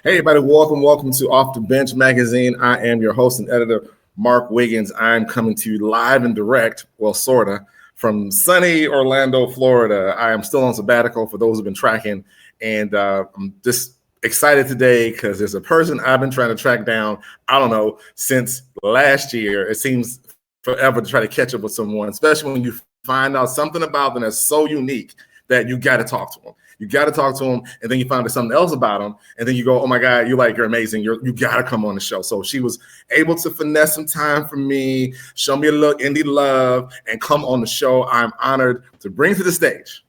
Hey, everybody, welcome to Off the Bench Magazine. I am your host and editor, Mark Wiggins. I'm coming to you live and direct, well, sort of, from sunny Orlando, Florida. I am still on sabbatical for those who've been tracking, and I'm just excited today because there's a person I've been trying to track down, I don't know, since last year. It seems forever to try to catch up with someone, especially when you find out something about them that's so unique that you got to talk to them. You got to talk to them, and then you find out something else about them, and then you go, oh my God, you're amazing. You got to come on the show. So she was able to finesse some time for me, show me a little indie love, and come on the show. I'm honored to bring to the stage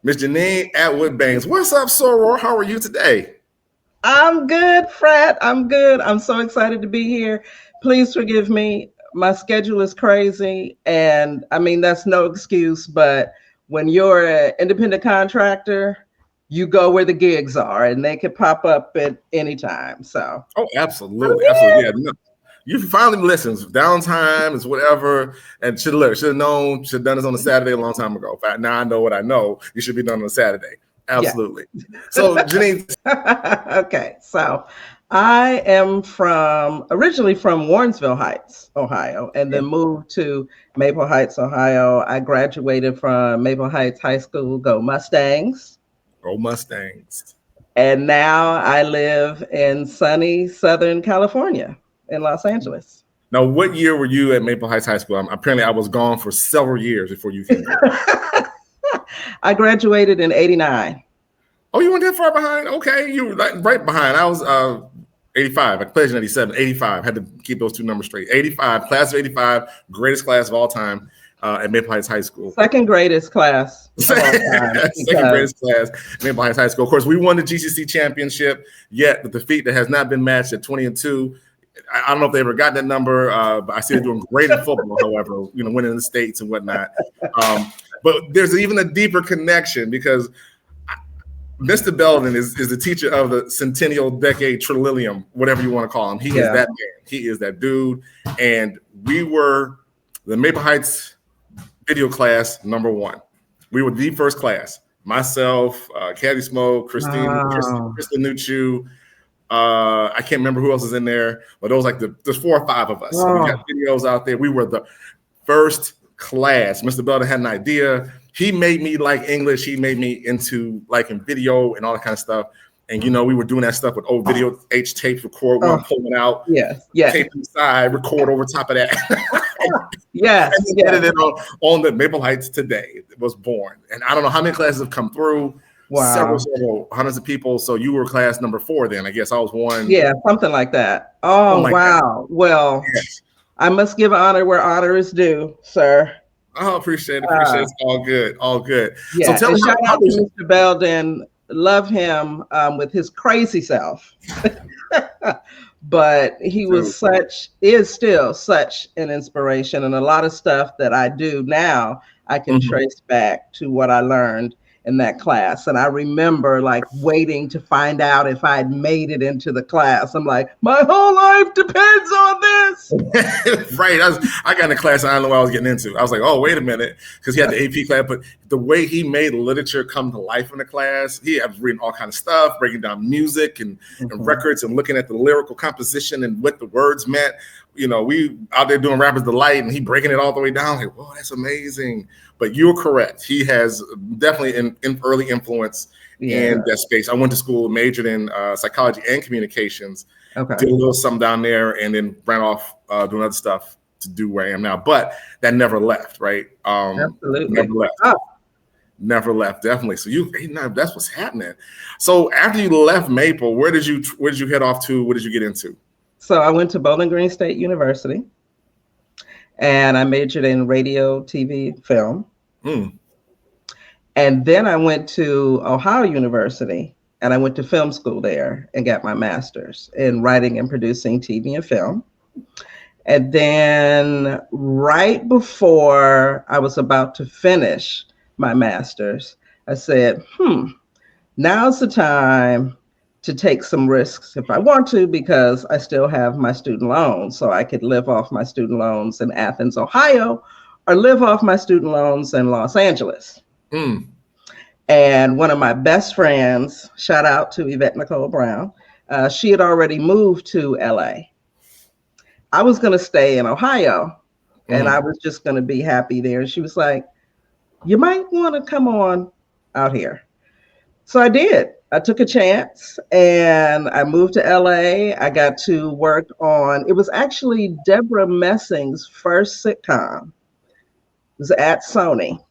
Miss Jenean Atwater Baynes. What's up, Soror? How are you today? I'm good, Fred. I'm good. I'm so excited to be here. Please forgive me. My schedule is crazy, and I mean, that's no excuse, but when you're an independent contractor, you go where the gigs are, and they could pop up at any time. So, absolutely, absolutely, yeah. No, you finally listened. Downtime is whatever, and should have known. Should have done this on a Saturday a long time ago. Now I know what I know. You should be done on a Saturday. Absolutely. Yeah. So, Jenean. Okay, so I am originally from Warrensville Heights, Ohio, and then moved to Maple Heights, Ohio. I graduated from Maple Heights High School, go Mustangs. Go Mustangs. And now I live in sunny Southern California in Los Angeles. Now, what year were you at Maple Heights High School? Apparently, I was gone for several years before you came here. I graduated in 89. Oh, you weren't that far behind? Okay, you were right behind. I was 85. I pledged in 87. 85. Had to keep those two numbers straight. 85, class of 85, greatest class of all time at Maple Heights High School. Second greatest class of all time. Second greatest class at Maple Heights High School. Of course, we won the GCC championship, yet the defeat that has not been matched at 20-2. I don't know if they ever got that number, but I see they're doing great in football, however, winning the states and whatnot. But there's even a deeper connection because Mr. Belden is the teacher of the Centennial Decade Trillium, whatever you want to call him. He is that man. He is that dude. And we were the Maple Heights video class number 1. We were the first class. Myself, Caddy Smoke, Kristen Nucci. I can't remember who else is in there, but there's 4 or 5 of us. Wow. We got videos out there. We were the first class. Mr. Belden had an idea. He made me like English. He made me into liking video and all that kind of stuff. And, we were doing that stuff with old video H tapes, record one, pull it out, tape inside, record over top of that. Yes. And he edited it on the Maple Heights today. It was born. And I don't know how many classes have come through. Wow. Several hundreds of people. So you were class number 4 then. I guess I was 1. Yeah, something like that. Oh, wow. That. Well, yes. I must give honor where honor is due, sir. Oh, appreciate it. It's all good. All good. Yeah. So tell me shout out to Mr. Belden. Love him with his crazy self. But he is still such an inspiration. And a lot of stuff that I do now, I can trace back to what I learned in that class. And I remember waiting to find out if I'd made it into the class. I'm like, my whole life depends on this. Right. I got in a class I don't know what I was getting into. I was like, oh, wait a minute. Because he had the AP class, but the way he made literature come to life in the class, he was reading all kinds of stuff, breaking down music and records and looking at the lyrical composition and what the words meant. We out there doing Rapper's Delight and he breaking it all the way down. Like, whoa, that's amazing. But you're correct. He has definitely an early influence in that space. I went to school, majored in psychology and communications, did a little something down there, and then ran off doing other stuff to do where I am now. But that never left, right? Absolutely. Never left. Never left, definitely. So that's what's happening. So after you left Maple, where did you head off to? What did you get into? So I went to Bowling Green State University, and I majored in radio, TV, film. And then I went to Ohio University, and I went to film school there and got my master's in writing and producing TV and film. And then right before I was about to finish my master's, I said, now's the time to take some risks if I want to, because I still have my student loans. So I could live off my student loans in Athens, Ohio, or live off my student loans in Los Angeles. And one of my best friends, shout out to Yvette Nicole Brown, She had already moved to LA. I was going to stay in Ohio, and I was just going to be happy there. And she was like, you might want to come on out here. So I did. I took a chance and I moved to LA. I got to work on, it was actually Deborah Messing's first sitcom. It was at Sony.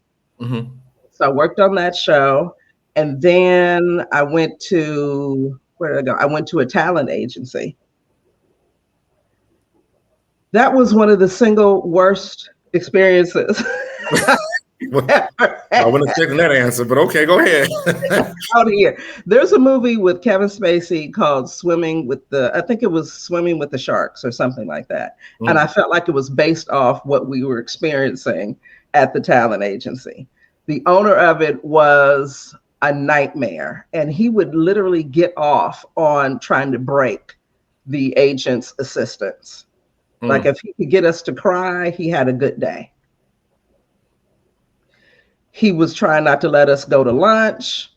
Mm-hmm. So I worked on that show. And then I went to, where did I go? I went to a talent agency. That was one of the single worst experiences. I wasn't expecting that answer, but okay, go ahead. Out here. There's a movie with Kevin Spacey called Swimming with the, I think it was Swimming with the Sharks or something like that. And I felt like it was based off what we were experiencing at the talent agency. The owner of it was a nightmare, and he would literally get off on trying to break the agent's assistants. Like if he could get us to cry, he had a good day. He was trying not to let us go to lunch.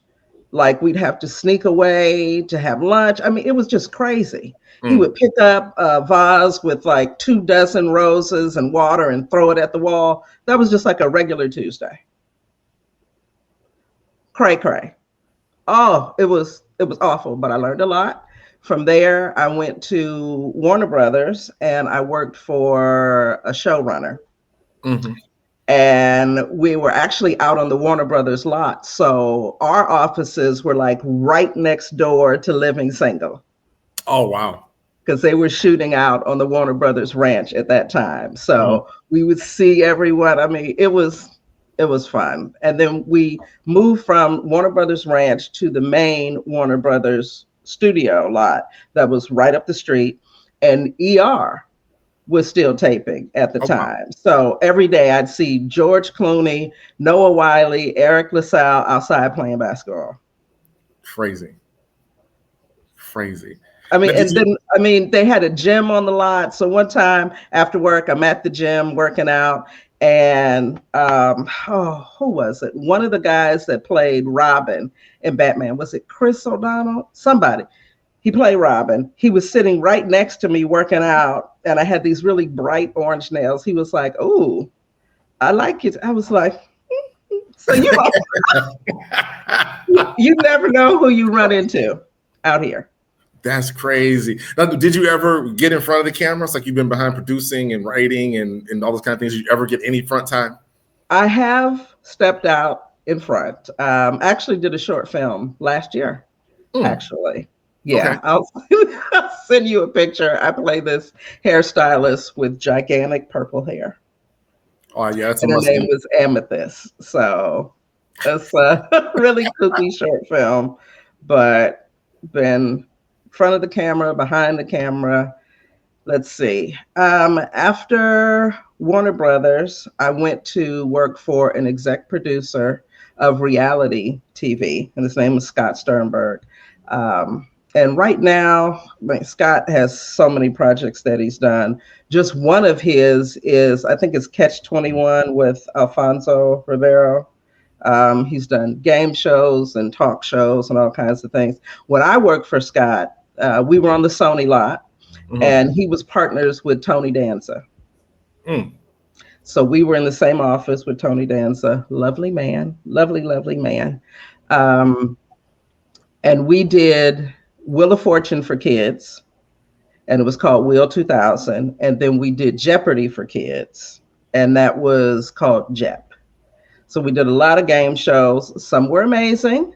Like we'd have to sneak away to have lunch. I mean, it was just crazy. He would pick up a vase with like 24 roses and water and throw it at the wall. That was just like a regular Tuesday. Cray cray. Oh, it was awful, but I learned a lot. From there, I went to Warner Brothers and I worked for a showrunner. And we were actually out on the Warner Brothers lot. So our offices were like right next door to Living Single. Oh, wow. Because they were shooting out on the Warner Brothers ranch at that time. So we would see everyone. I mean, it was fun. And then we moved from Warner Brothers ranch to the main Warner Brothers studio lot that was right up the street. And ER was still taping at the time. Wow. So every day I'd see George Clooney, Noah Wyle, Eric LaSalle outside playing basketball. Crazy. I mean, and then, I mean, they had a gym on the lot. So one time after work, I'm at the gym working out, and who was it? One of the guys that played Robin in Batman, was it Chris O'Donnell? Somebody. He played Robin. He was sitting right next to me working out, and I had these really bright orange nails. He was like, "Oh, I like it." I was like, "So you never know who you run into out here." That's crazy. Now, did you ever get in front of the cameras? Like you've been behind producing and writing and all those kind of things. Did you ever get any front time? I have stepped out in front. Actually did a short film last year, actually. Yeah, okay. I'll send you a picture. I play this hairstylist with gigantic purple hair. Oh, yeah. That's and her name was Amethyst. So it's a really kooky short film, but been front of the camera, behind the camera. Let's see. After Warner Brothers, I went to work for an exec producer of reality TV, and his name is Scott Sternberg. And right now, Scott has so many projects that he's done. Just one of his is, I think it's Catch 21 with Alfonso Ribeiro. He's done game shows and talk shows and all kinds of things. When I worked for Scott, we were on the Sony lot, and he was partners with Tony Danza. So we were in the same office with Tony Danza. Lovely man, lovely man. And we did Wheel of Fortune for kids, and it was called Wheel 2000. And then we did Jeopardy for kids, and that was called Jep. So we did a lot of game shows. Some were amazing,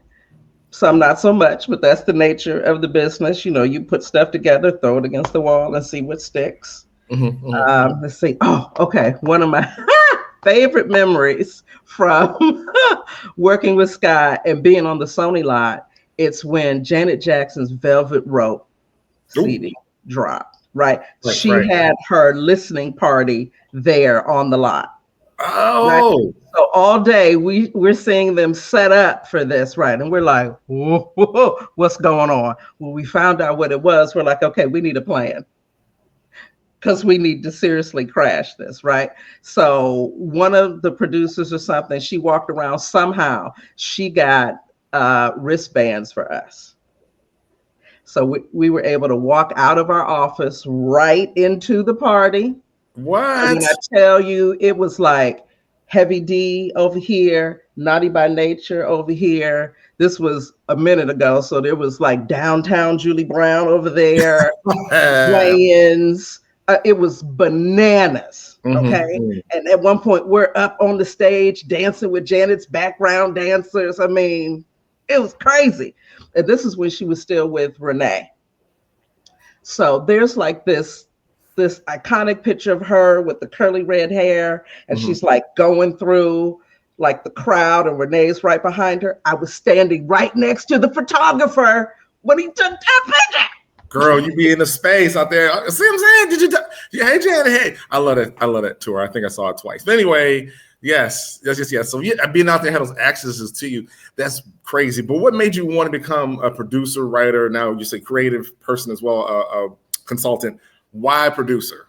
some not so much, but that's the nature of the business. You know, you put stuff together, throw it against the wall and see what sticks. Let's see. Oh, okay. One of my favorite memories from working with Scott and being on the Sony lot, it's when Janet Jackson's Velvet Rope CD dropped, right? She had her listening party there on the lot. Oh, right? So all day we're seeing them set up for this, right? And we're like, whoa, what's going on? When we found out what it was, we're like, okay, we need a plan, because we need to seriously crash this, right? So one of the producers or something, she walked around, somehow she got wristbands for us. So we were able to walk out of our office right into the party. What? When I tell you, it was like Heavy D over here, Naughty by Nature over here. This was a minute ago, so there was like downtown Julie Brown over there, Wiggins. It was bananas. Okay. Mm-hmm. And at one point, we're up on the stage dancing with Janet's background dancers. I mean, it was crazy. And this is when she was still with Renee. So there's like this iconic picture of her with the curly red hair, and she's like going through like the crowd, and Renee's right behind her. I was standing right next to the photographer when he took that picture. Girl, you be in the space out there. See what I'm saying? Hey, Janet, hey. I love that tour. I think I saw it twice. But anyway, yes. So being out there had those accesses to you. That's crazy. But what made you want to become a producer, writer, now you say creative person as well, a consultant? Why producer?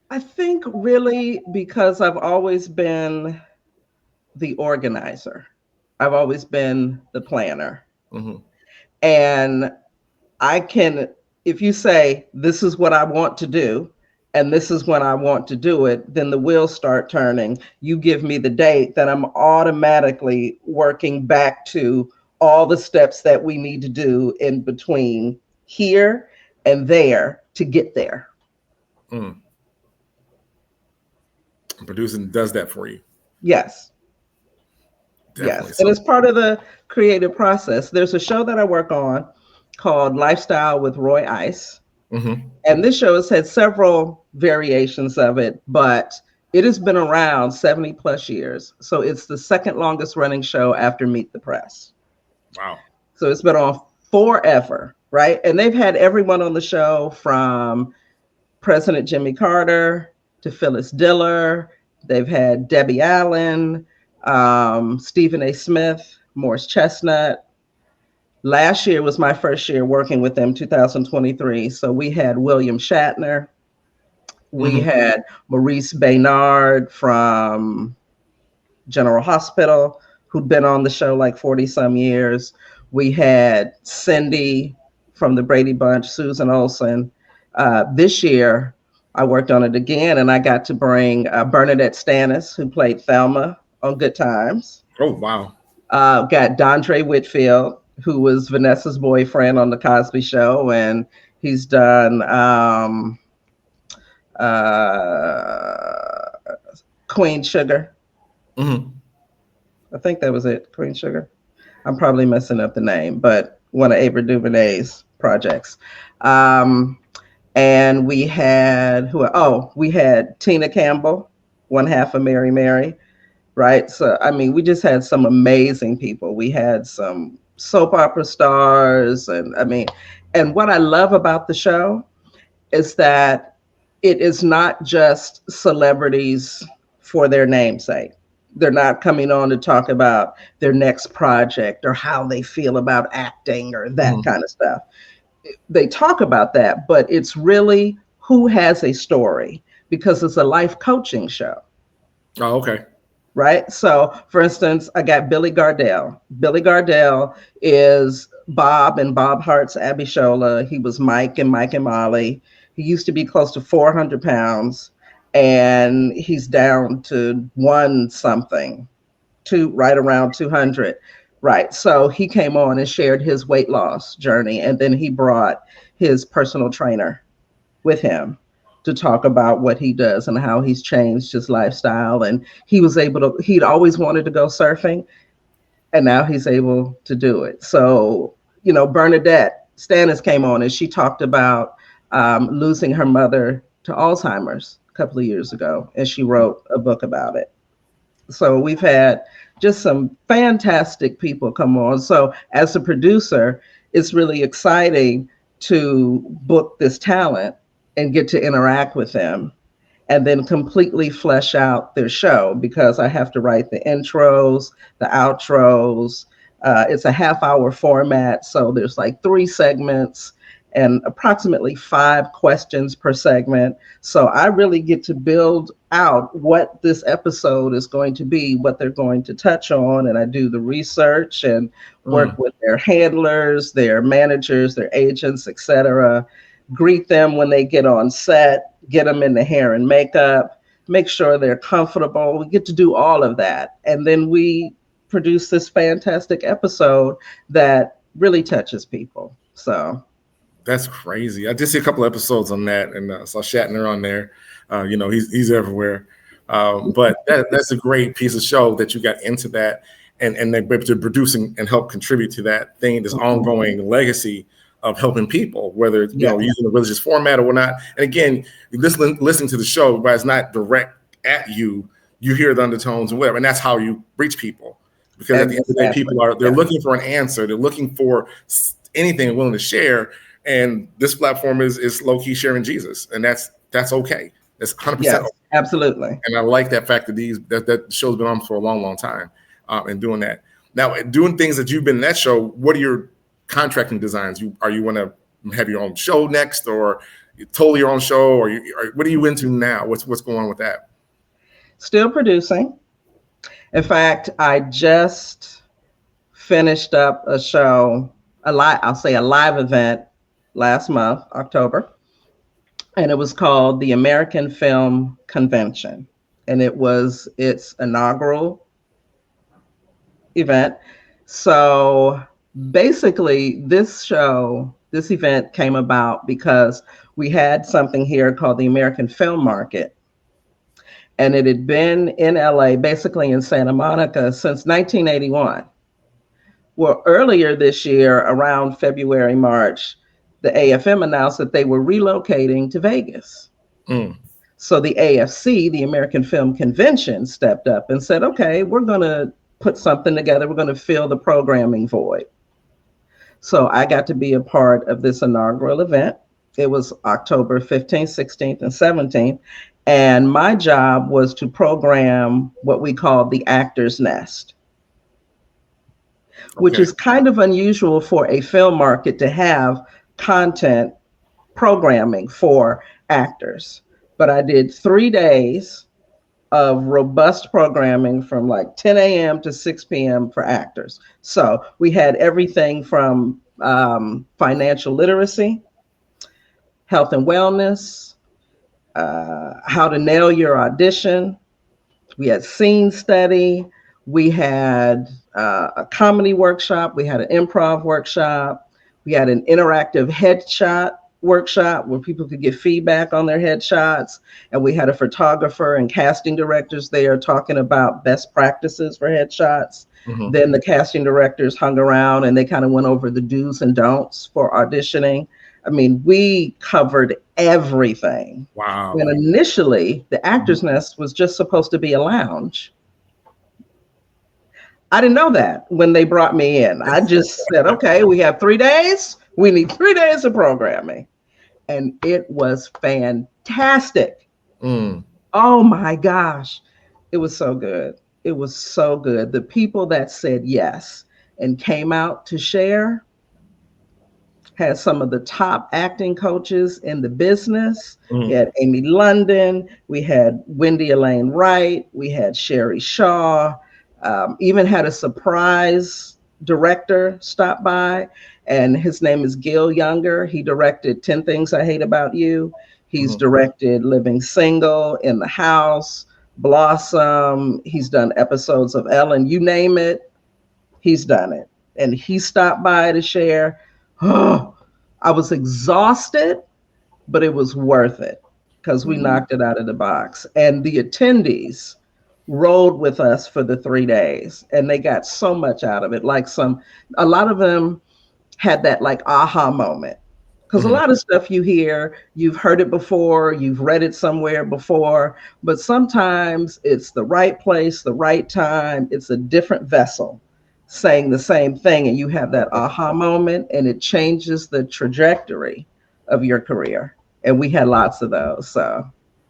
I think really because I've always been the organizer. I've always been the planner. Mm-hmm. And I can, if you say, this is what I want to do, and this is when I want to do it, then the wheels start turning. You give me the date, then I'm automatically working back to all the steps that we need to do in between here and there to get there. Mm. Producing does that for you. Yes. Definitely. Yes. And it's part of the creative process. There's a show that I work on called Lifestyle with Roy Ice. Mm-hmm. And this show has had several variations of it, but it has been around 70 plus years. So it's the second longest running show after Meet the Press. Wow. So it's been on forever, right? And they've had everyone on the show from President Jimmy Carter to Phyllis Diller. They've had Debbie Allen, Stephen A. Smith, Morris Chestnut. Last year was my first year working with them, 2023. So we had William Shatner. We had Maurice Baynard from General Hospital, who'd been on the show like 40 some years. We had Cindy from the Brady Bunch, Susan Olsen. This year, I worked on it again, and I got to bring Bernadette Stanis, who played Thelma on Good Times. Oh, wow. Got Dondre Whitfield, who was Vanessa's boyfriend on The Cosby Show, and he's done Queen Sugar. Mm-hmm. I think that was it, Queen Sugar. I'm probably messing up the name, but one of Ava DuVernay's projects. And we had we had Tina Campbell, one half of Mary Mary, right? So, I mean, we just had some amazing people. We had some soap opera stars. And what I love about the show is that it is not just celebrities for their namesake. They're not coming on to talk about their next project or how they feel about acting or that kind of stuff. They talk about that, but it's really who has a story, because it's a life coaching show. Oh, okay. Right. So, for instance, I got Billy Gardell. Billy Gardell is Bob and Bob Hart's Abishola. He was Mike and Molly. He used to be close to 400 pounds, and he's down to right around 200. Right. So he came on and shared his weight loss journey, and then he brought his personal trainer with him to talk about what he does and how he's changed his lifestyle. And he'd always wanted to go surfing, and now he's able to do it. So, Bernadette Stanis came on and she talked about losing her mother to Alzheimer's a couple of years ago, and she wrote a book about it. So we've had just some fantastic people come on. So as a producer, it's really exciting to book this talent and get to interact with them and then completely flesh out their show, because I have to write the intros, the outros. It's a half-hour format, so there's like 3 segments, and approximately 5 questions per segment. So I really get to build out what this episode is going to be, what they're going to touch on. And I do the research and work with their handlers, their managers, their agents, etc. Greet them when they get on set, get them in the hair and makeup, make sure they're comfortable. We get to do all of that. And then we produce this fantastic episode that really touches people. So that's crazy. I did see a couple episodes on that, and saw Shatner on there. He's everywhere. But that's a great piece of show that you got into that, and they're able to producing and help contribute to that thing, this ongoing legacy of helping people, whether it's using a religious format or whatnot. And again, listening to the show, but it's not direct at you. You hear the undertones and whatever, and that's how you reach people. Because at the end of the day, people they're looking for an answer. They're looking for anything they're willing to share. And this platform is low key sharing Jesus, and that's okay. That's 100%. Yes, okay. Absolutely. And I like that fact that that show's been on for a long, long time, and doing that. Now, doing things that you've been in that show. What are your contracting designs? Are you want to have your own show next, or totally your own show, or what are you into now? What's going on with that? Still producing. In fact, I just finished up a show, a live event last month, October, and it was called the American Film Convention, and it was its inaugural event. So basically, this event came about because we had something here called the American Film Market. And it had been in LA, basically in Santa Monica, since 1981. Well, earlier this year, around February, March, the AFM announced that they were relocating to Vegas. So the AFC, the American Film Convention, stepped up and said, okay, we're going to put something together. We're going to fill the programming void. So I got to be a part of this inaugural event. It was October 15th, 16th, and 17th. And my job was to program what we call the Actor's Nest, which is kind of unusual for a film market to have content programming for actors. But I did 3 days of robust programming from like 10 a.m. to 6 p.m. for actors. So we had everything from financial literacy, health and wellness, how to nail your audition. We had scene study. We had a comedy workshop. We had an improv workshop. We had an interactive headshot workshop where people could get feedback on their headshots. And we had a photographer and casting directors there talking about best practices for headshots. Then the casting directors hung around and they kind of went over the do's and don'ts for auditioning. I mean, we covered everything. Wow. When initially the Actor's Nest was just supposed to be a lounge. I didn't know that when they brought me in. I just said, okay, we have 3 days. We need 3 days of programming. And it was fantastic. Oh my gosh. It was so good. It was so good. The people that said yes and came out to share had some of the top acting coaches in the business. We had Amy London, we had Wendy Elaine Wright, we had Sherry Shaw, even had a surprise director stop by, and his name is Gil Younger. He directed 10 Things I Hate About You. He's directed Living Single, In the House, Blossom. He's done episodes of Ellen, you name it, he's done it. And he stopped by to share. Oh, I was exhausted, but it was worth it because we knocked it out of the box. And the attendees rode with us for the 3 days and they got so much out of it. A lot of them had that like aha moment, because a lot of stuff you hear, you've heard it before, you've read it somewhere before, but sometimes it's the right place, the right time. It's a different vessel saying the same thing, and you have that aha moment and it changes the trajectory of your career. And we had lots of those. So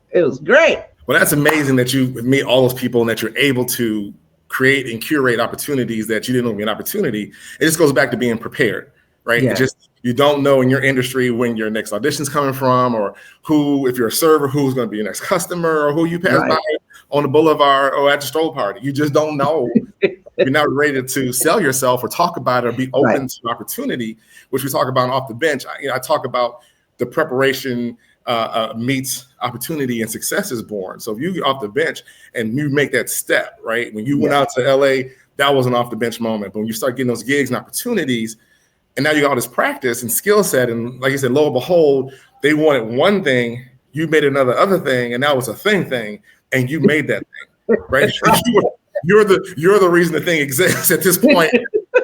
it was great. Well, that's amazing that you meet all those people and that you're able to create and curate opportunities that you didn't know were an opportunity. It just goes back to being prepared, right? Yeah. It just, you don't know in your industry when your next audition's coming from, or who, if you're a server, who's going to be your next customer, or who you pass by on the boulevard or at the stroll party. You just don't know. You're not ready to sell yourself or talk about it or be open to opportunity, which we talk about off the bench. I talk about the preparation meets opportunity and success is born. So if you get off the bench and you make that step, right? When you went out to LA, that was an off the bench moment. But when you start getting those gigs and opportunities, and now you got all this practice and skill set, and like you said, lo and behold, they wanted one thing, you made another thing, and now it's a thing, and you made that thing, right? You're the reason the thing exists at this point.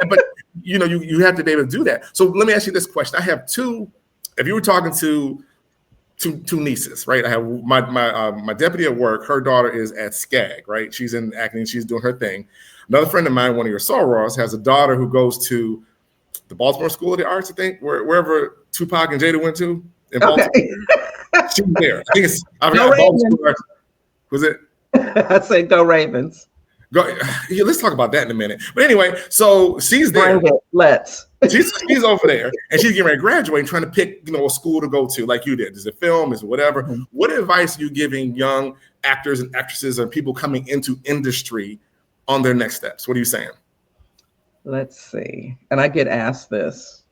But you know, you have to be able to do that. So let me ask you this question. I have two. If you were talking to two nieces, right? I have my deputy at work. Her daughter is at SCAG, right? She's in acting. She's doing her thing. Another friend of mine, one of your sorors, has a daughter who goes to the Baltimore School of the Arts, I think, wherever Tupac and Jada went to in Baltimore. She's there. I think it's, I forgot, Baltimore. Was it? I say go Ravens. Yeah, let's talk about that in a minute. But anyway, so she's there. Let's. She's over there, and she's getting ready to graduate and trying to pick, you know, a school to go to, like you did. Is it film? Is it whatever? Mm-hmm. What advice are you giving young actors and actresses and people coming into industry on their next steps? What are you saying? Let's see. And I get asked this,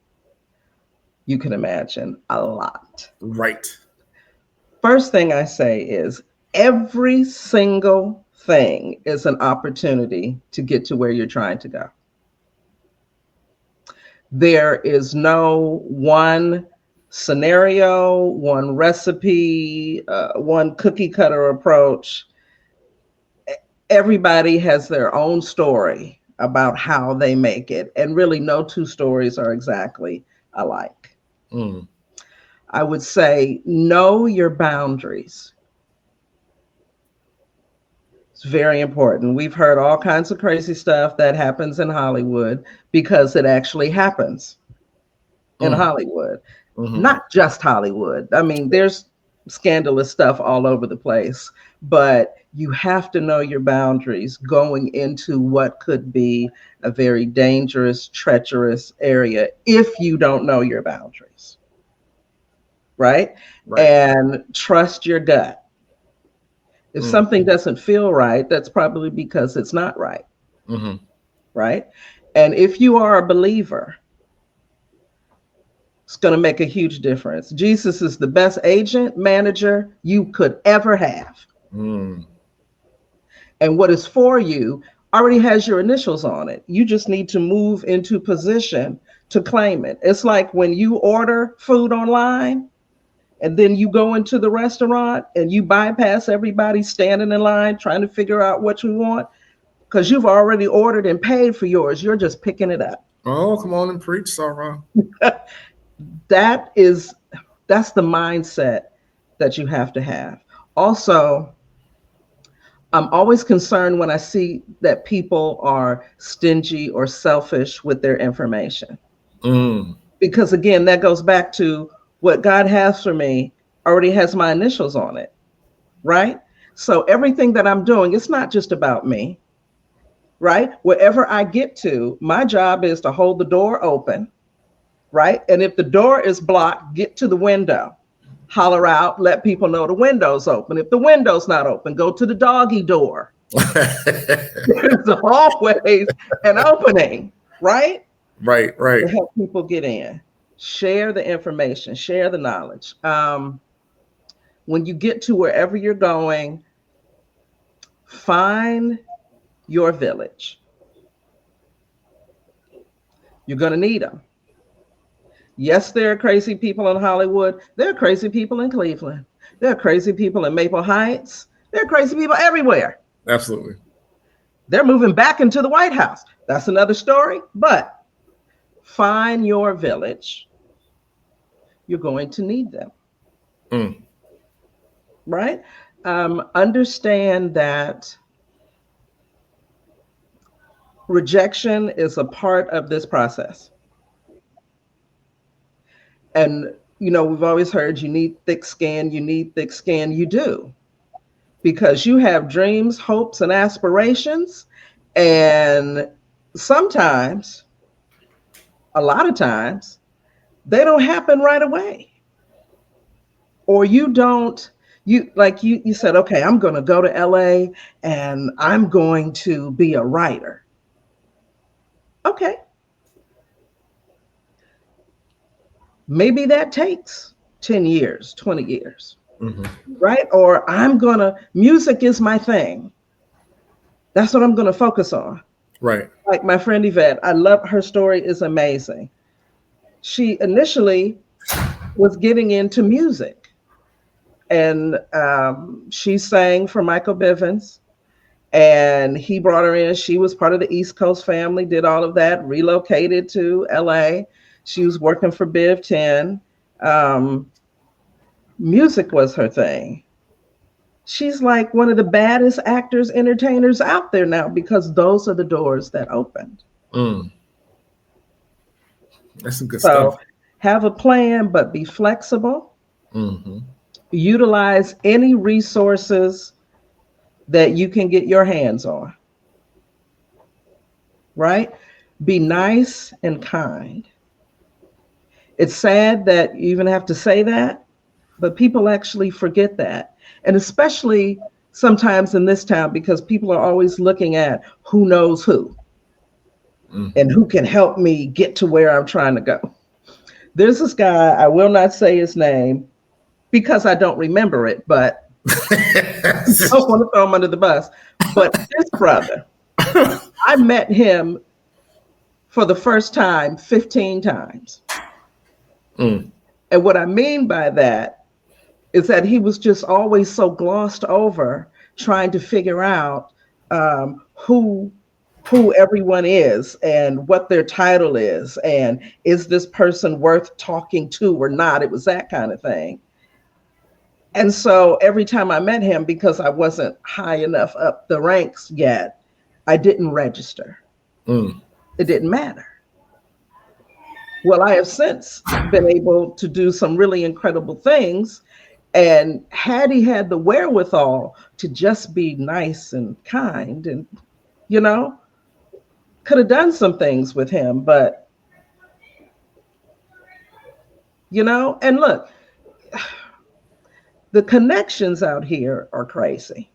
you can imagine, a lot. Right. First thing I say is every single thing is an opportunity to get to where you're trying to go. There is no one scenario, one recipe, one cookie cutter approach. Everybody has their own story about how they make it, and really no two stories are exactly alike. I would say know your boundaries. It's very important. We've heard all kinds of crazy stuff that happens in Hollywood because it actually happens in Hollywood. Not just Hollywood. I mean, there's scandalous stuff all over the place, but you have to know your boundaries going into what could be a very dangerous, treacherous area if you don't know your boundaries, right? And trust your gut. If something doesn't feel right, that's probably because it's not right. Right? And if you are a believer, it's going to make a huge difference. Jesus is the best agent, manager you could ever have. And what is for you already has your initials on it. You just need to move into position to claim it. It's like when you order food online, and then you go into the restaurant and you bypass everybody standing in line trying to figure out what you want because you've already ordered and paid for yours. You're just picking it up. Oh, come on and preach, Sarah. That's the mindset that you have to have. Also, I'm always concerned when I see that people are stingy or selfish with their information. Because again, that goes back to what God has for me already has my initials on it, right? So everything that I'm doing, it's not just about me, right? Wherever I get to, my job is to hold the door open, right? And if the door is blocked, get to the window, holler out, let people know the window's open. If the window's not open, go to the doggy door. There's always an opening, right? Right. To help people get in. Share the information, share the knowledge. When you get to wherever you're going, find your village. You're going to need them. Yes, there are crazy people in Hollywood. There are crazy people in Cleveland. There are crazy people in Maple Heights. There are crazy people everywhere. Absolutely. They're moving back into the White House. That's another story, but find your village. You're going to need them. Right? Understand that rejection is a part of this process. And, you know, we've always heard you need thick skin, you do. Because you have dreams, hopes, and aspirations. And sometimes, a lot of times, they don't happen right away. Or you said, okay, I'm going to go to LA and I'm going to be a writer. Okay. Maybe that takes 10 years, 20 years, right? Or music is my thing. That's what I'm going to focus on. Right. Like my friend Yvette, I love her story, is amazing. She initially was getting into music, and she sang for Michael Bivins, and he brought her in. She was part of the East Coast family, did all of that, relocated to LA. She was working for Biv 10. Music was her thing. She's like one of the baddest actors, entertainers out there now, because those are the doors that opened. That's some good stuff. Have a plan, but be flexible. Utilize any resources that you can get your hands on. Right? Be nice and kind. It's sad that you even have to say that, but people actually forget that. And especially sometimes in this town, because people are always looking at who knows who and who can help me get to where I'm trying to go. There's this guy, I will not say his name because I don't remember it, but I don't want to throw him under the bus. But this brother, I met him for the first time 15 times. And what I mean by that is that he was just always so glossed over trying to figure out who everyone is and what their title is, and is this person worth talking to or not? It was that kind of thing. And so every time I met him, because I wasn't high enough up the ranks yet, I didn't register. It didn't matter. Well, I have since been able to do some really incredible things. And had he had the wherewithal to just be nice and kind and, could have done some things with him, but, and look, the connections out here are crazy.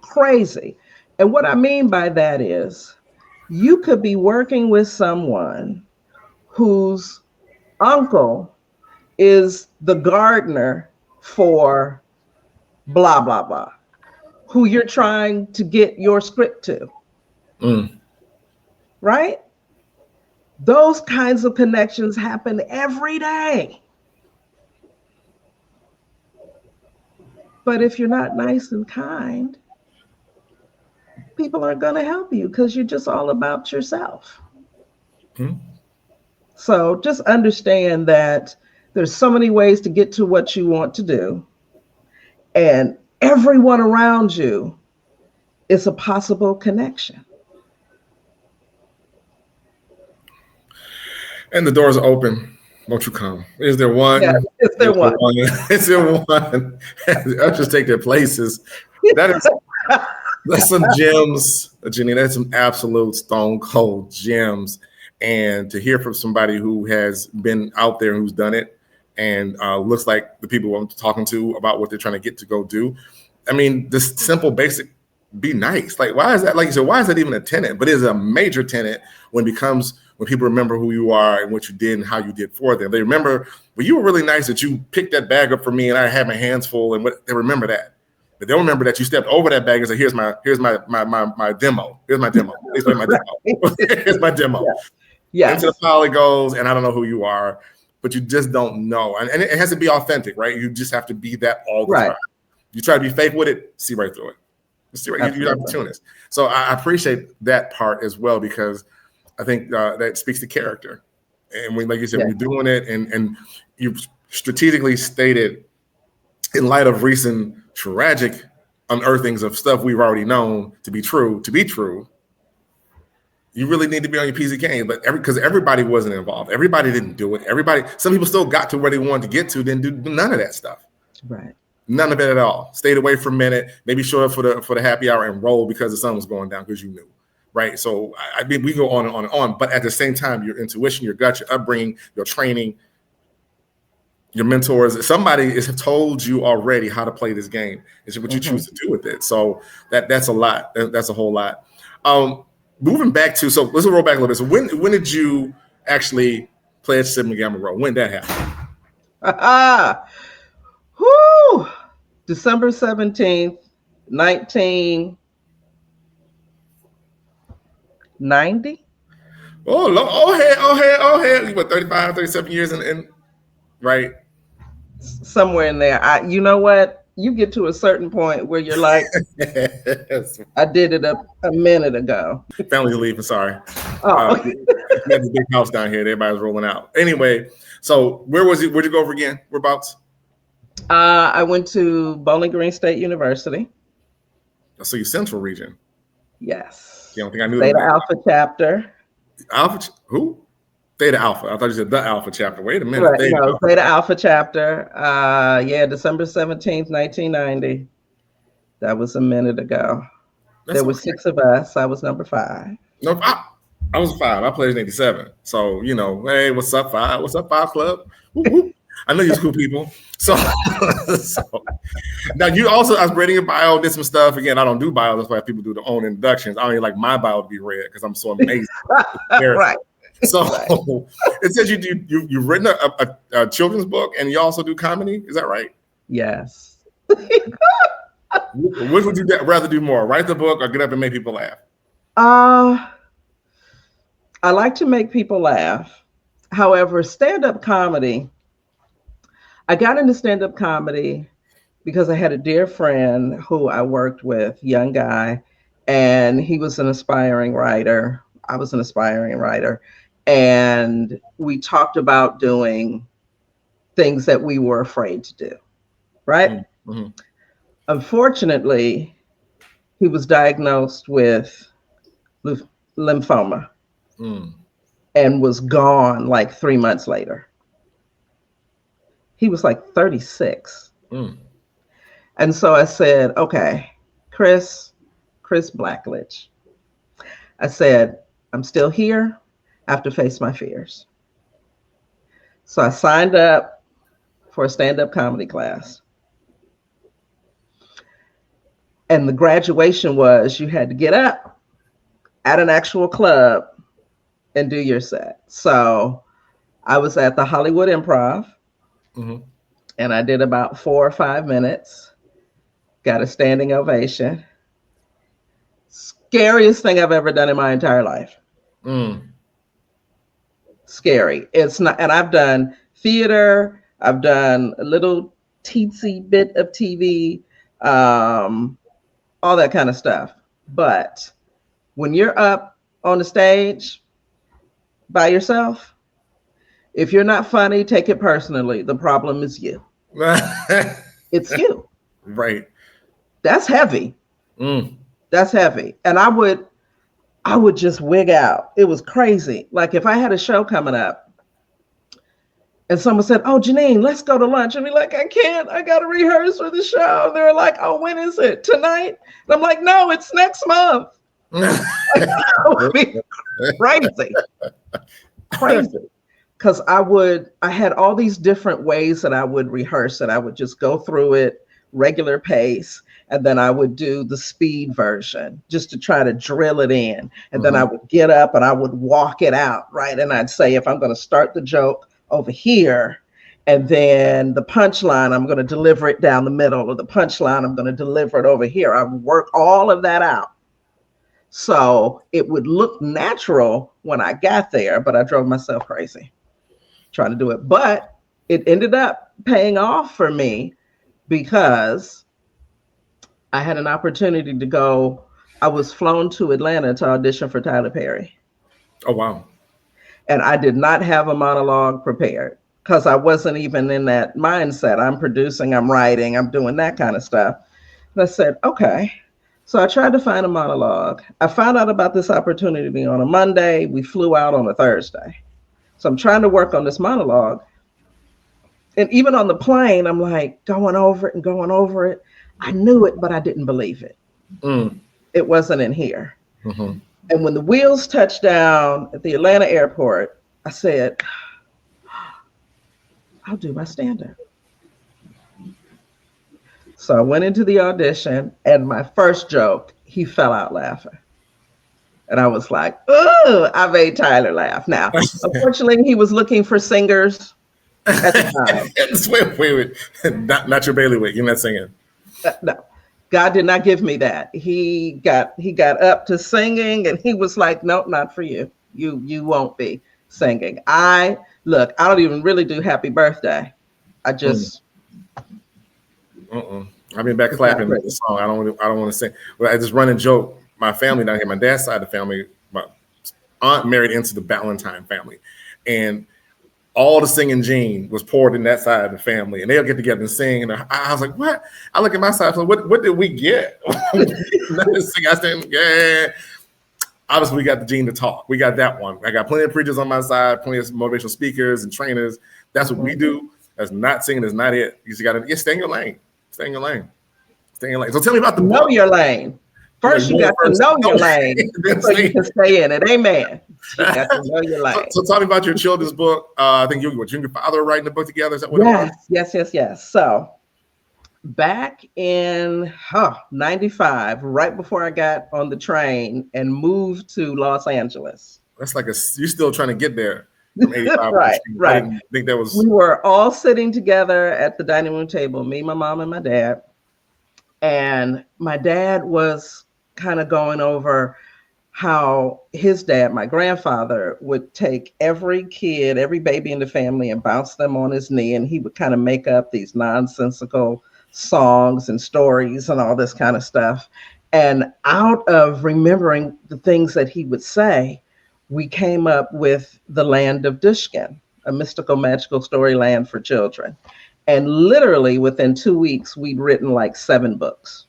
Crazy. And what I mean by that is you could be working with someone whose uncle is the gardener for blah, blah, blah, who you're trying to get your script to. Right? Those kinds of connections happen every day. But if you're not nice and kind, people aren't going to help you because you're just all about yourself. So just understand that there's so many ways to get to what you want to do. And everyone around you is a possible connection. And the doors are open. Won't you come? Is there one? Yeah, is there one? Is there one? Ushers take their places. That's some gems, Jenean. That's some absolute stone cold gems. And to hear from somebody who has been out there, who's done it, and looks like the people I'm talking to about what they're trying to get to go do. I mean, this simple, basic, be nice. Like, why is that? Like you said, why is that even a tenet? But it is a major tenet when people remember who you are and what you did and how you did for them. They remember, well, you were really nice that you picked that bag up for me and I had my hands full, and they remember that. But they'll remember that you stepped over that bag and said, here's my demo. Here's my demo. Here's my demo. Here's my demo. Yeah. Into the pile it goes, and I don't know who you are, but you just don't know. And it has to be authentic, right? You just have to be that all the time. You try to be fake with it, see right through it. You're an opportunist. So I appreciate that part as well, because I think that speaks to character. And like you said, when you're doing it and you strategically stated, in light of recent tragic unearthings of stuff we've already known to be true, you really need to be on your P's and K's, but because everybody wasn't involved. Everybody didn't do it. Some people still got to where they wanted to get to, didn't do none of that stuff. Right. None of it at all. Stayed away for a minute, maybe show up for the happy hour and roll because the sun was going down because you knew. right? So I mean, we go on and on and on, but at the same time, your intuition, your gut, your upbringing, your training, your mentors, somebody has told you already how to play this game. It's what you choose to do with it. So that's a lot. That's a whole lot. Moving back to, so let's roll back a little bit. So when did you actually pledge Sigma Gamma Rho? When did that happen? Whoo! December 17th, 1990. Oh, hey. You were 35, 37 years in right? Somewhere in there. You know what? You get to a certain point where you're like, I did it a minute ago. Family's leaving, sorry. Oh. We had this big house down here. Everybody's rolling out. Anyway, so where'd you go over again? Whereabouts? I went to Bowling Green State University. So you Central region. Yes. You don't think I knew Theta that? Alpha chapter. Alpha? Who? Theta Alpha. I thought you said the Alpha chapter. Wait a minute. Right, Theta Alpha chapter. December 17th, 1990. That was a minute ago. There were 6 of us. I was number 5. No, I was 5. I pledged in 87. So, hey, what's up, 5? What's up, 5 Club? Woo-hoo. I know you're cool people. So now you also, I was reading your bio, did some stuff. Again, I don't do bio. That's why people do their own introductions. I don't even like my bio to be read because I'm so amazing. Right. So it says you've written a children's book and you also do comedy. Is that right? Yes. Which would you rather do more? Write the book or get up and make people laugh? I like to make people laugh. However, stand-up comedy, I got into stand-up comedy because I had a dear friend who I worked with, young guy, and he was an aspiring writer. I was an aspiring writer. And we talked about doing things that we were afraid to do, right? Mm-hmm. Unfortunately, he was diagnosed with lymphoma and was gone like 3 months later. He was like 36. And so I said, okay, Chris Blackledge. I said, I'm still here. I have to face my fears. So I signed up for a stand-up comedy class. And the graduation was you had to get up at an actual club and do your set. So I was at the Hollywood Improv. And I did about 4 or 5 minutes, got a standing ovation. Scariest thing I've ever done in my entire life. Scary. It's not, and I've done theater, I've done a little teensy bit of TV, all that kind of stuff. But when you're up on the stage by yourself, if you're not funny, take it personally. The problem is you. It's you. Right. That's heavy. That's heavy. And I would just wig out. It was crazy. Like if I had a show coming up and someone said, oh, Jenean, let's go to lunch. I'd be like, I can't. I got to rehearse for the show. And they're like, oh, when is it? Tonight? And I'm like, no, it's next month. That would be crazy. Crazy. Because I had all these different ways that I would rehearse it. I would just go through it regular pace, and then I would do the speed version just to try to drill it in. And then I would get up and I would walk it out, right? And I'd say, if I'm going to start the joke over here, and then the punchline, I'm going to deliver it down the middle, or the punchline, I'm going to deliver it over here. I would work all of that out. So it would look natural when I got there, but I drove myself crazy trying to do it. But it ended up paying off for me because I had an opportunity to go. I was flown to Atlanta to audition for Tyler Perry. Oh, wow. And I did not have a monologue prepared because I wasn't even in that mindset. I'm producing, I'm writing, I'm doing that kind of stuff. And I said, okay. So I tried to find a monologue. I found out about this opportunity on a Monday. We flew out on a Thursday. So I'm trying to work on this monologue. And even on the plane, I'm like going over it and going over it. I knew it, but I didn't believe it. It wasn't in here. And when the wheels touched down at the Atlanta airport, I said, I'll do my stand-up. So I went into the audition, and my first joke, he fell out laughing. And I was like, oh, I made Tyler laugh. Now, unfortunately, he was looking for singers at the time. wait. Not your bailiwick. You're not singing. No, God did not give me that. He got up to singing, and he was like, nope, not for you. You won't be singing. I don't even really do happy birthday. I just. I've been back clapping the song. I don't want to sing. But I just run and joke. My family down here, my dad's side of the family, my aunt married into the Ballantyne family, and all the singing gene was poured in that side of the family, and they'll get together and sing. And I was like, "What?" I look at my side. So what did we get? Yeah. Obviously, we got the gene to talk. We got that one. I got plenty of preachers on my side, plenty of motivational speakers and trainers. That's what we do. That's not singing. That's not it. You just got to stay in your lane. Stay in your lane. Stay in your lane. So tell me about the book. Know your lane. First, you got to know your lane so you can stay in it. Amen. You got to know your lane. So tell me about your children's book. I think you and your father writing the book together. Is that what it was? Yes. So back in 95, right before I got on the train and moved to Los Angeles. That's like you're still trying to get there. From 85 right. I didn't think that was. We were all sitting together at the dining room table, me, my mom, and my dad. And my dad was kind of going over how his dad, my grandfather, would take every kid, every baby in the family and bounce them on his knee. And he would kind of make up these nonsensical songs and stories and all this kind of stuff. And out of remembering the things that he would say, we came up with the land of Dushkin, a mystical, magical story land for children. And literally within 2 weeks, we'd written like 7 books.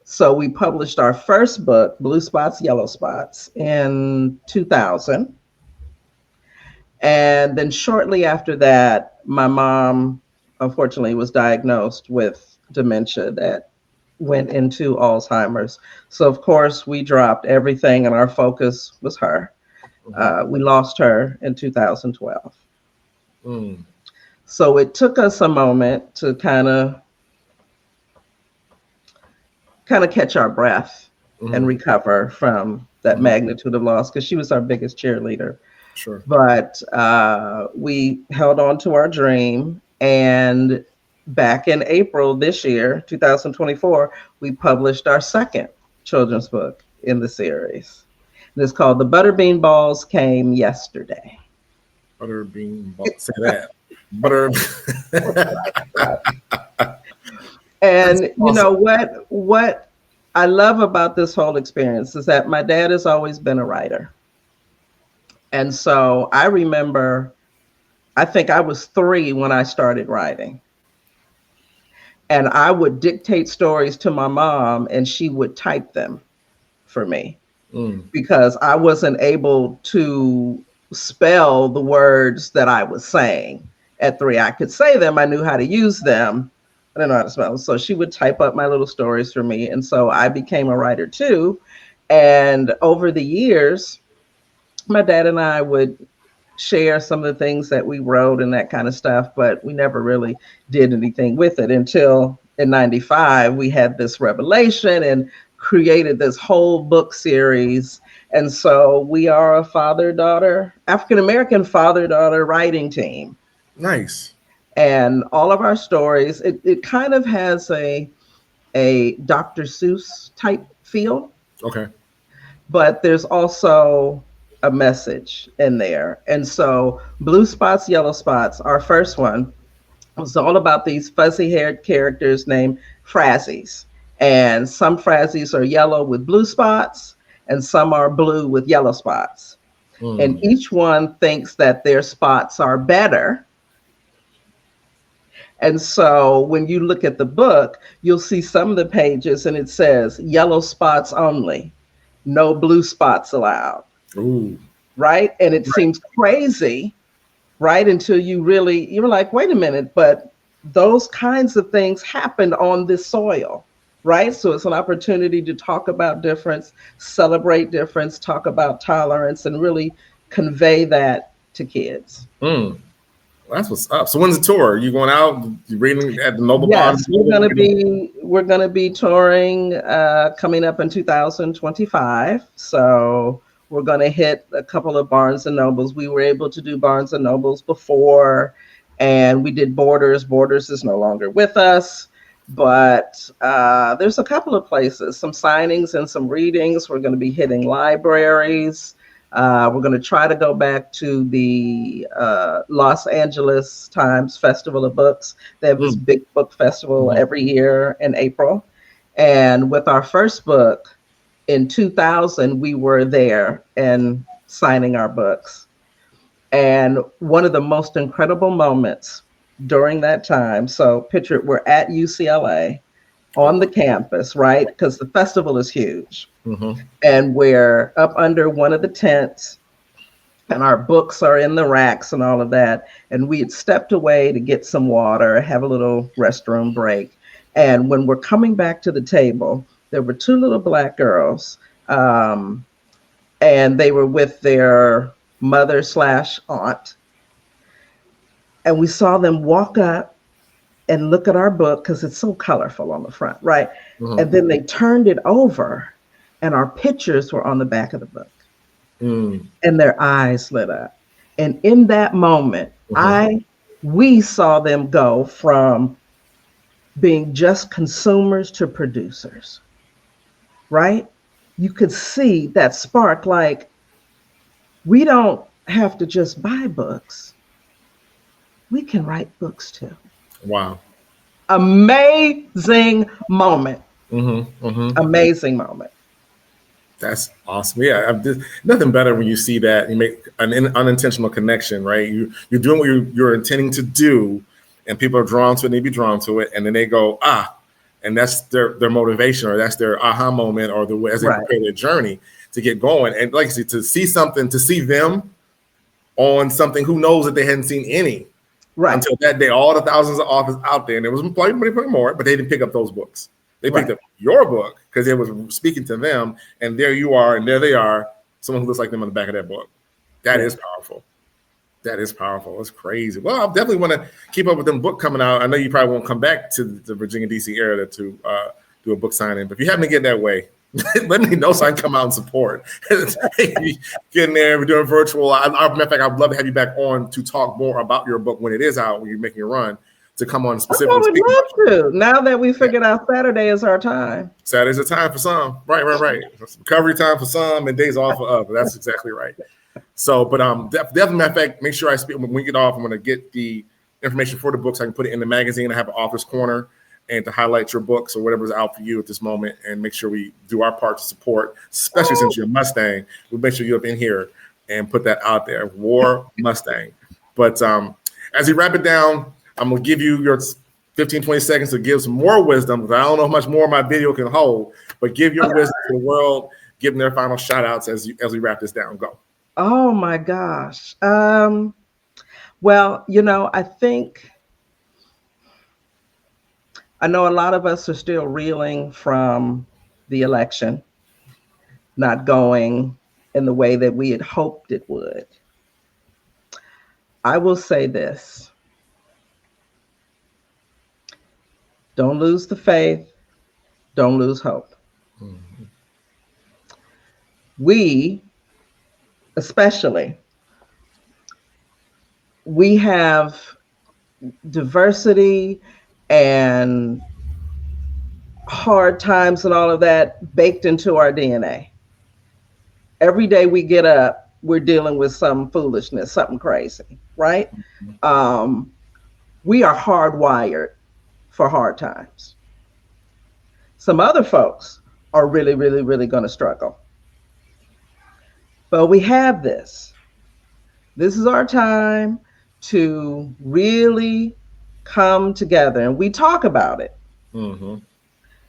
So we published our first book, Blue Spots, Yellow Spots, in 2000. And then shortly after that, my mom, unfortunately, was diagnosed with dementia that went into Alzheimer's. So, of course, we dropped everything and our focus was her. We lost her in 2012. So it took us a moment to kind of catch our breath and recover from that magnitude of loss, because she was our biggest cheerleader. Sure. But we held on to our dream, and back in April this year, 2024, we published our second children's book in the series. It's called The Butterbean Balls Came Yesterday. Butterbean balls. Say that. Butter. And awesome. You know what I love about this whole experience is that my dad has always been a writer. And so I remember, I think I was 3 when I started writing. And I would dictate stories to my mom and she would type them for me because I wasn't able to spell the words that I was saying at 3. I could say them, I knew how to use them. I didn't know how to spell. So she would type up my little stories for me. And so I became a writer too. And over the years, my dad and I would share some of the things that we wrote and that kind of stuff, but we never really did anything with it until in 95, we had this revelation and created this whole book series. And so we are a father-daughter, African-American father-daughter writing team. Nice. And all of our stories, it kind of has a Dr. Seuss type feel. Okay. But there's also a message in there. And so Blue Spots, Yellow Spots, our first one, was all about these fuzzy-haired characters named Frazzies. And some Frazzies are yellow with blue spots, and some are blue with yellow spots. And each one thinks that their spots are better. And so when you look at the book, you'll see some of the pages and it says yellow spots only, no blue spots allowed. Ooh. Right? And it seems crazy, right? Until you're like, wait a minute, but those kinds of things happened on this soil. right? So it's an opportunity to talk about difference, celebrate difference, talk about tolerance, and really convey that to kids. Mm. That's what's up. So when's the tour? Are you going out? You reading at the Noble Bond? Yes, we're gonna be touring coming up in 2025. So we're gonna hit a couple of Barnes and Nobles. We were able to do Barnes and Nobles before, and we did Borders. Borders is no longer with us, but there's a couple of places, some signings and some readings. We're gonna be hitting libraries. We're going to try to go back to the Los Angeles Times Festival of Books. They have this big book festival every year in April. And with our first book in 2000, we were there and signing our books. And one of the most incredible moments during that time, so picture it, we're at UCLA on the campus, right? Because the festival is huge. Mm-hmm. And we're up under one of the tents, and our books are in the racks and all of that. And we had stepped away to get some water, have a little restroom break. And when we're coming back to the table, there were two little Black girls, and they were with their mother/aunt. And we saw them walk up and look at our book because it's so colorful on the front, right? Mm-hmm. And then they turned it over, and our pictures were on the back of the book. And their eyes lit up. And in that moment, we saw them go from being just consumers to producers, right? You could see that spark, like, we don't have to just buy books. We can write books too. Wow. Amazing moment. Amazing moment. That's awesome. Yeah, nothing better when you see that you make an unintentional connection, right? You're doing what you're intending to do, and people are drawn to it, and they be drawn to it, and then they go, and that's their motivation, or that's their aha moment, or the way as they prepare their journey to get going. And like I said, to see them on something, who knows that they hadn't seen any until that day, all the thousands of authors out there, and there was probably more, but they didn't pick up those books. They picked up your book because it was speaking to them, and there you are, and there they are, someone who looks like them on the back of that book. That is powerful. That is powerful. It's crazy. Well, I definitely want to keep up with them book coming out. I know you probably won't come back to the Virginia, D.C. area to do a book signing, but if you happen to get that way, let me know so I can come out and support. Getting there, we're doing virtual. Matter of fact, I'd love to have you back on to talk more about your book when it is out, when you're making a run, to come on specifically. I would love to. Now that we figured out Saturday is our time. Saturday's a time for some. Right. It's recovery time for some and days off for others. That's exactly right. So, but definitely, matter of fact, make sure I speak when we get off. I'm going to get the information for the books. I can put it in the magazine. I have an author's corner, and to highlight your books or whatever's out for you at this moment, and make sure we do our part to support, especially since you're a Mustang. We'll make sure you're up in here and put that out there. War Mustang. But as we wrap it down, I'm going to give you your 15, 20 seconds to give some more wisdom, because I don't know how much more my video can hold, but give your wisdom to the world, give them their final shout outs as we wrap this down. Go. Oh my gosh. Well, I know a lot of us are still reeling from the election not going in the way that we had hoped it would. I will say this. Don't lose the faith. Don't lose hope. Mm-hmm. We have diversity and hard times and all of that baked into our DNA. Every day we get up, we're dealing with some foolishness, something crazy, right? Mm-hmm. We are hardwired for hard times. Some other folks are really, really, really going to struggle. But we have this. This is our time to really come together, and we talk about it. Mm-hmm.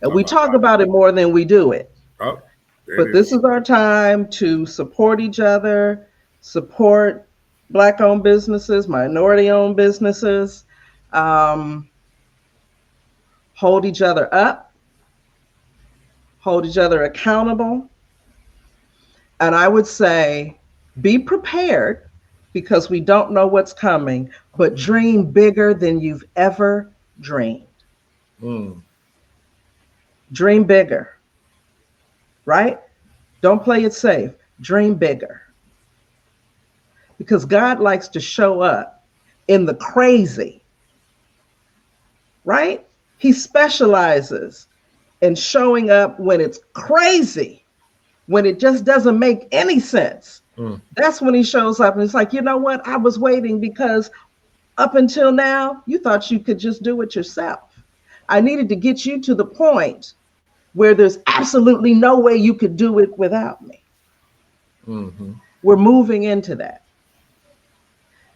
And we talk about it more than we do it. But this is our time to support each other, support Black-owned businesses, minority-owned businesses, hold each other up, hold each other accountable. And I would say, be prepared because we don't know what's coming, but dream bigger than you've ever dreamed. Dream bigger, right? Don't play it safe. Dream bigger. Because God likes to show up in the crazy, right? He specializes in showing up when it's crazy, when it just doesn't make any sense. That's when he shows up and it's like, you know what? I was waiting because up until now, you thought you could just do it yourself. I needed to get you to the point where there's absolutely no way you could do it without me. We're moving into that.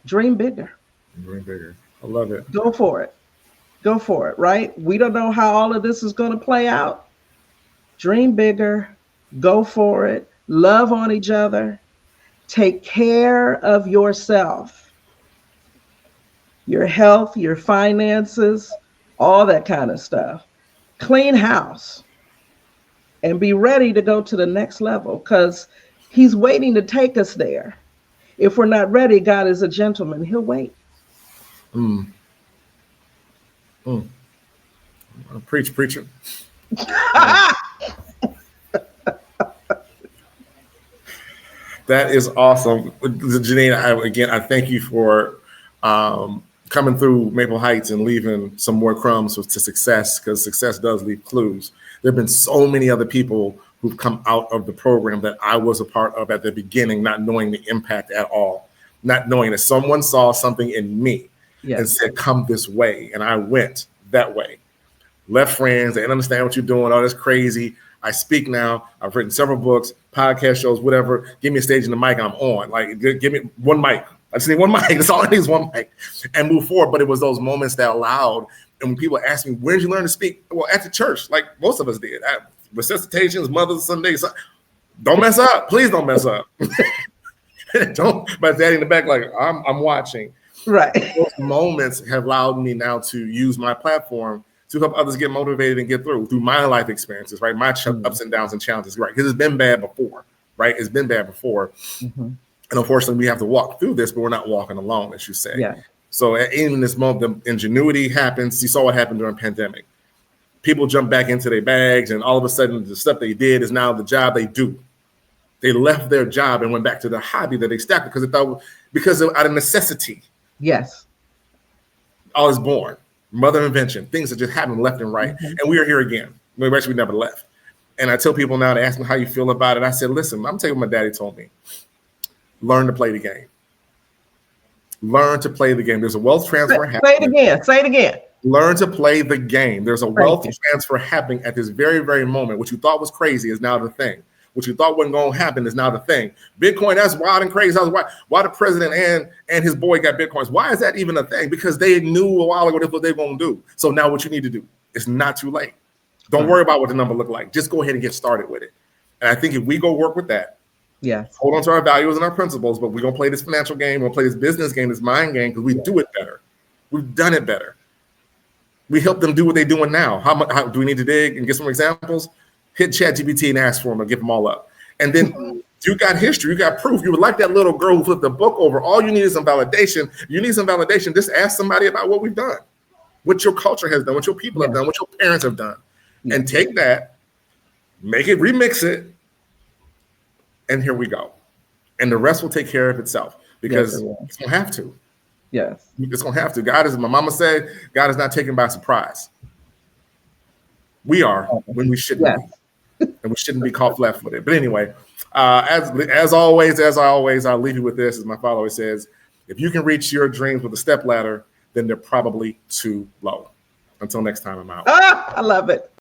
Dream bigger. Dream bigger. I love it. Go for it. Go for it, right? We don't know how all of this is going to play out. Dream bigger. Go for it. Love on each other. Take care of yourself, your health, your finances, all that kind of stuff. Clean house and be ready to go to the next level because he's waiting to take us there. If we're not ready, God is a gentleman. He'll wait. Preacher. That is awesome. Jenean, I thank you for coming through Maple Heights and leaving some more crumbs to success, because success does leave clues. There have been so many other people who've come out of the program that I was a part of at the beginning, not knowing the impact at all, not knowing that someone saw something in me and said, come this way. And I went that way. Left friends, they didn't understand what you're doing. Oh, that's crazy. I speak now. I've written several books, podcast shows, whatever. Give me a stage and the mic, I'm on. Like, give me one mic. I just need one mic. That's all I need is one mic and move forward. But it was those moments that allowed. And when people ask me, where did you learn to speak? Well, at the church, like most of us did. Resuscitations, Mother's Sundays. Don't mess up. Please don't mess up. Don't. My daddy in the back, like, I'm watching. Right. Those moments have allowed me now to use my platform to help others get motivated and get through my life experiences, right? My ups and downs and challenges, right? Because it's been bad before, right? It's been bad before. And unfortunately, we have to walk through this, but we're not walking alone, as you say. Yeah. So in this moment, the ingenuity happens. You saw what happened during the pandemic. People jump back into their bags, and all of a sudden, the stuff they did is now the job they do. They left their job and went back to the hobby that they started because out of necessity. Yes. All is born. Mother invention, things that just happen left and right. And we are here again. We actually never left. And I tell people now, to ask me how you feel about it. I said, listen, I'm telling you what my daddy told me. Learn to play the game. Learn to play the game. There's a wealth transfer happening. Say it again. Learn to play the game. There's a wealth transfer happening at this very, very moment. What you thought was crazy is now the thing. What you thought wasn't going to happen is now the thing. Bitcoin, that's wild and crazy. Why the president and his boy got Bitcoins? Why is that even a thing? Because they knew a while ago that's what they're going to do. So now what you need to do, it's not too late. Don't worry about what the number look like. Just go ahead and get started with it. And I think if we go work with that, hold on to our values and our principles, but we're going to play this financial game, we're going to play this business game, this mind game, because we do it better. We've done it better. We help them do what they're doing now. How do we need to dig and get some examples? Hit ChatGPT and ask for them and give them all up. And then you got history, you got proof. You were like that little girl who flipped the book over. All you need is some validation. You need some validation. Just ask somebody about what we've done, what your culture has done, what your people have done, what your parents have done. And take that, make it, remix it, and here we go. And the rest will take care of itself because it's going to have to. Yes. It's going to have to. My mama said, God is not taken by surprise. We are when we shouldn't be. And we shouldn't be caught flat-footed. But anyway, as always, I'll leave you with this. As my father always says, if you can reach your dreams with a step ladder, then they're probably too low. Until next time, I'm out. I love it.